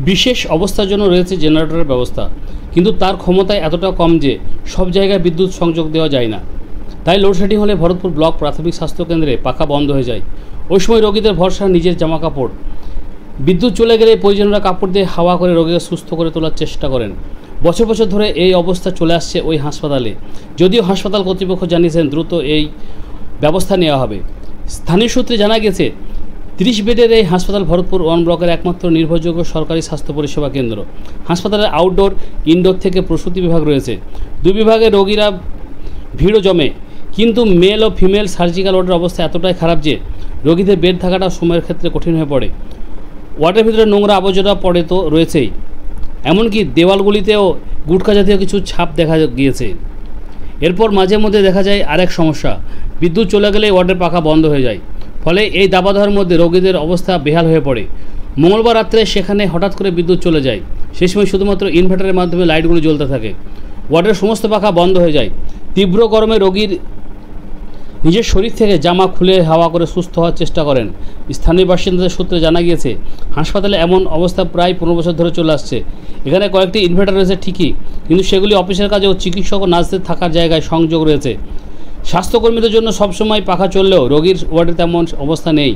বিশেষ অবস্থার জন্য রয়েছে জেনারেটরের ব্যবস্থা, কিন্তু তার ক্ষমতায় এতটা কম যে সব জায়গায় বিদ্যুৎ সংযোগ দেওয়া যায় না। তাই লোডশেডিং হলে ভরতপুর ব্লক প্রাথমিক স্বাস্থ্যকেন্দ্রে পাখা বন্ধ হয়ে যায়। ওই সময় রোগীদের ভরসা নিজের জামা কাপড়। বিদ্যুৎ চলে গেলে প্রয়োজনীয়রা কাপড় দিয়ে হাওয়া করে রোগীকে সুস্থ করে তোলার চেষ্টা করেন। বছর বছর ধরে এই অবস্থা চলে আসছে ওই হাসপাতালে। যদিও হাসপাতাল কর্তৃপক্ষ জানিয়েছেন দ্রুত এই ব্যবস্থা নেওয়া হবে। স্থানীয় সূত্রে জানা গেছে 30 বেডের এই হাসপাতাল ভরতপুর 1 ব্লকের একমাত্র নির্ভরযোগ্য সরকারি স্বাস্থ্য পরিষেবা কেন্দ্র। হাসপাতালের আউটডোর, ইনডোর থেকে প্রসূতি বিভাগ রয়েছে। দুই বিভাগে রোগীরা ভিড়ও জমে, কিন্তু মেল ও ফিমেল সার্জিক্যাল ওয়ার্ডের অবস্থা এতটাই খারাপ যে রোগীদের বেড থাকাটা সময়ের ক্ষেত্রে কঠিন হয়ে পড়ে। ওয়ার্ডের ভিতরে নোংরা আবর্জনা পড়ে তো রয়েছেই, এমনকি দেওয়ালগুলিতেও গুটখা জাতীয় কিছু ছাপ দেখা গিয়েছে। এরপর মাঝে মধ্যে দেখা যায় আরেক সমস্যা, বিদ্যুৎ চলে গেলে ওয়ার্ডের পাখা বন্ধ হয়ে যায়। ফলে এই দাবাধর মধ্যে রোগীদের অবস্থা বেহাল হয়ে পড়ে। মঙ্গলবার রাত্রে সেখানে হঠাৎ করে বিদ্যুৎ চলে যায়। সেই সময় শুধুমাত্র ইনভার্টারের মাধ্যমে লাইটগুলো জ্বলতে থাকে। ওয়ার্ডের সমস্ত পাখা বন্ধ হয়ে যায়। তীব্র গরমে রোগীর নিজের শরীর থেকে জামা খুলে হাওয়া করে সুস্থ হওয়ার চেষ্টা করেন। স্থানীয় বাসিন্দাদের সূত্রে জানা গিয়েছে হাসপাতালে এমন অবস্থা প্রায় 15 বছর ধরে চলে আসছে। এখানে কয়েকটি ইনভার্টার রয়েছে ঠিকই, কিন্তু সেগুলি অফিসের কাজে ও চিকিৎসক ও নার্সদের থাকার জায়গায় সংযোগ রয়েছে। স্বাস্থ্যকর্মীদের জন্য সবসময় পাখা চললেও রোগীর ওয়ার্ডে তেমন অবস্থা নেই।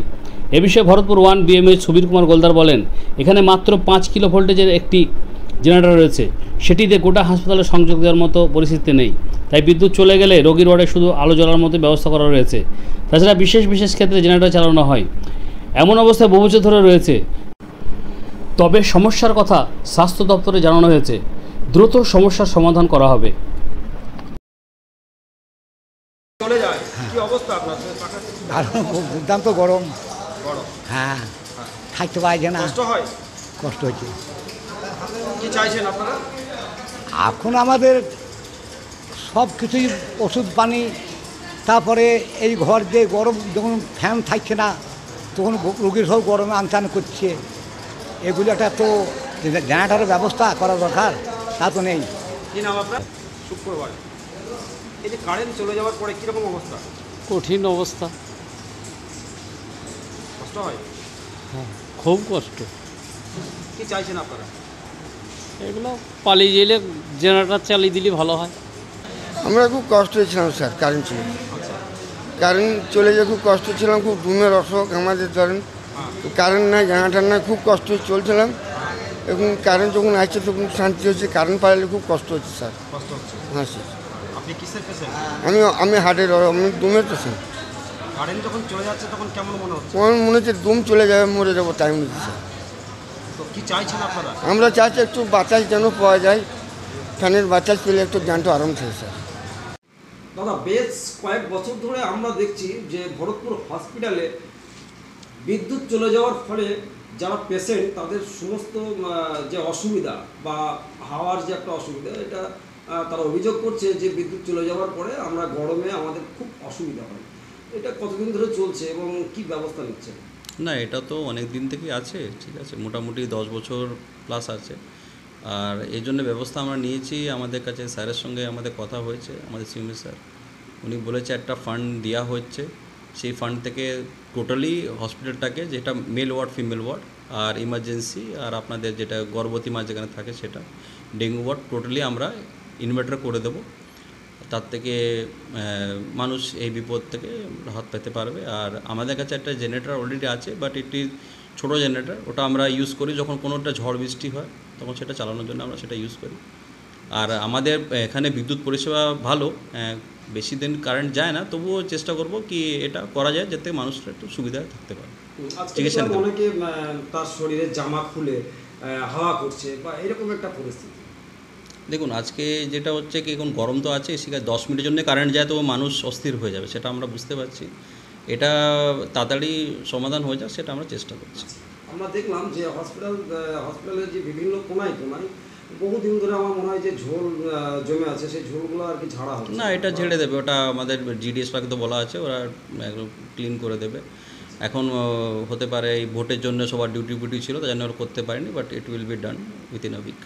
এ বিষয়ে ভরতপুর 1 বিএমএইচ সুবীর কুমার গোলদার বলেন, এখানে মাত্র 5 কিলো ভোল্টেজের একটি জেনারেটর রয়েছে, সেটিতে গোটা হাসপাতালে সংযোগ দেওয়ার মতো পরিস্থিতি নেই। তাই বিদ্যুৎ চলে গেলে রোগীর ওয়ার্ডে শুধু আলো জ্বলার মতো ব্যবস্থা করা রয়েছে। তাছাড়া বিশেষ ক্ষেত্রে জেনারেটর চালানো হয়। এমন অবস্থায় বহু বছর ধরে রয়েছে। তবে সমস্যার কথা স্বাস্থ্য দপ্তরে জানানো হয়েছে, দ্রুত সমস্যার সমাধান করা হবে। চলে যায় কি অবস্থা আপনার? দুর্দান্ত গরম। হ্যাঁ, থাকতে পারছে না, কষ্ট হচ্ছে। কি চাইছেন আপনারা? এখন আমাদের সব কিছুই ওষুধ পানি, তারপরে এই ঘর যে গরম, যখন ফ্যান থাকছে না তখন রোগীর সব গরমে আনচান করছে। এগুলো একটা তো জেনারেটরের ব্যবস্থা করা দরকার, তা তো নেই। কি নাম আপনার? শুক্রবার। এই যে কারেন্ট চলে যাওয়ার পরে কীরকম অবস্থা? কঠিন অবস্থা, কষ্ট হয়? হ্যাঁ, খুব কষ্ট। কি চাইছেন আপনারা? এগুলো পালিয়ে গেলে জেনারেটর চালিয়ে দিলে ভালো হয়। আমরা খুব কষ্ট হয়েছিলাম স্যার, কারেন্ট চলে যেয়ে খুব কষ্ট ছিলাম, খুব ঘুমের অসুখ আমাদের ধরেন। কারেন্ট নাই, জেনারেটর নাই, খুব কষ্ট চলছিলাম। এখন কারেন্ট যখন আসছে তখন শান্তি হচ্ছে। কারেন্ট পাইলে খুব কষ্ট হচ্ছে স্যার। কষ্ট হচ্ছে? হ্যাঁ স্যার। আপনি কিসের পেশেন্ট? আমি হার্টের, আমি দুমের পেশেন্ট। কারেন্ট যখন চলে যাচ্ছে তখন কেমন মনে হচ্ছে? আমার মনে হচ্ছে দুম চলে যাবে, মরে যাবো টাইম নিচ্ছে স্যার। তো কি চাইছেন আপনারা? আমরা চাইছি একটু বাতাস যেন পাওয়া যায়, ফ্যানের বাতাস পেলে একটু জানটা আরাম থাকে স্যার। দাদা, বেশ কয়েক বছর ধরে আমরা দেখছি যে ভরতপুর হসপিটালে বিদ্যুৎ চলে যাওয়ার ফলে যারা পেশেন্ট তাদের সমস্ত যে অসুবিধা বা হাওয়ার যে একটা অসুবিধা, এটা তারা অভিযোগ করছে যে বিদ্যুৎ চলে যাওয়ার পরে আমরা গরমে আমাদের খুব অসুবিধা হয়। এটা কতদিন ধরে চলছে এবং কি ব্যবস্থা নিচ্ছে? না, এটা তো অনেক দিন থেকেই আছে, ঠিক আছে, মোটামুটি 10 বছর প্লাস আছে। আর এই জন্য ব্যবস্থা আমরা নিয়েছি। আমাদের কাছে স্যারের সঙ্গে আমাদের কথা হয়েছে, আমাদের সিএমএ স্যার, উনি বলেছে একটা ফান্ড দেওয়া হচ্ছে। সেই ফান্ড থেকে টোটালি হসপিটালটাকে, যেটা মেল ওয়ার্ড, ফিমেল ওয়ার্ড আর ইমার্জেন্সি আর আপনাদের যেটা গর্ভবতী মা যেখানে থাকে সেটা, ডেঙ্গু ওয়ার্ড, টোটালি আমরা ইনভার্টার করে দেবো। তার থেকে মানুষ এই বিপদ থেকে রাহত পেতে পারবে। আর আমাদের কাছে একটা জেনারেটর অলরেডি আছে, বাট এটি ছোটো জেনারেটর, ওটা আমরা ইউজ করি যখন কোনোটা ঝড় বৃষ্টি হয় তখন সেটা চালানোর জন্য আমরা সেটা ইউজ করি। আর আমাদের এখানে বিদ্যুৎ পরিষেবা ভালো, বেশি দিন কারেন্ট যায় না, তবুও চেষ্টা করব কি এটা করা যায় যাতে মানুষরা একটু সুবিধায় থাকতে পারে। চিকিৎসা অনেকে তার শরীরে জামা খুলে হাওয়া করছে বা এরকম একটা পরিস্থিতি। দেখুন, আজকে যেটা হচ্ছে কি, এখন গরম তো আছে, সেখানে 10 মিনিটের জন্য কারেন্ট যায় তো মানুষ অস্থির হয়ে যাবে, সেটা আমরা বুঝতে পারছি। এটা তাড়াতাড়ি সমাধান হয়ে যাক সেটা আমরা চেষ্টা করছি। আমরা দেখলাম যে হসপিটালের যে বিভিন্ন কোনায় বহুদিন ধরে আমার মনে হয় যে ঝোল জমে আছে, সেই ঝোলগুলো আর কি ঝাড়া হচ্ছে না। এটা ঝেড়ে দেবে, ওটা আমাদের জিডিএস পাকে তো বলা আছে, ওরা একদম ক্লিন করে দেবে। এখন হতে পারে এই ভোটের জন্য সবার ডিউটি ছিল, তাই জন্য ওরা করতে পারেনি, but it will be done within a week.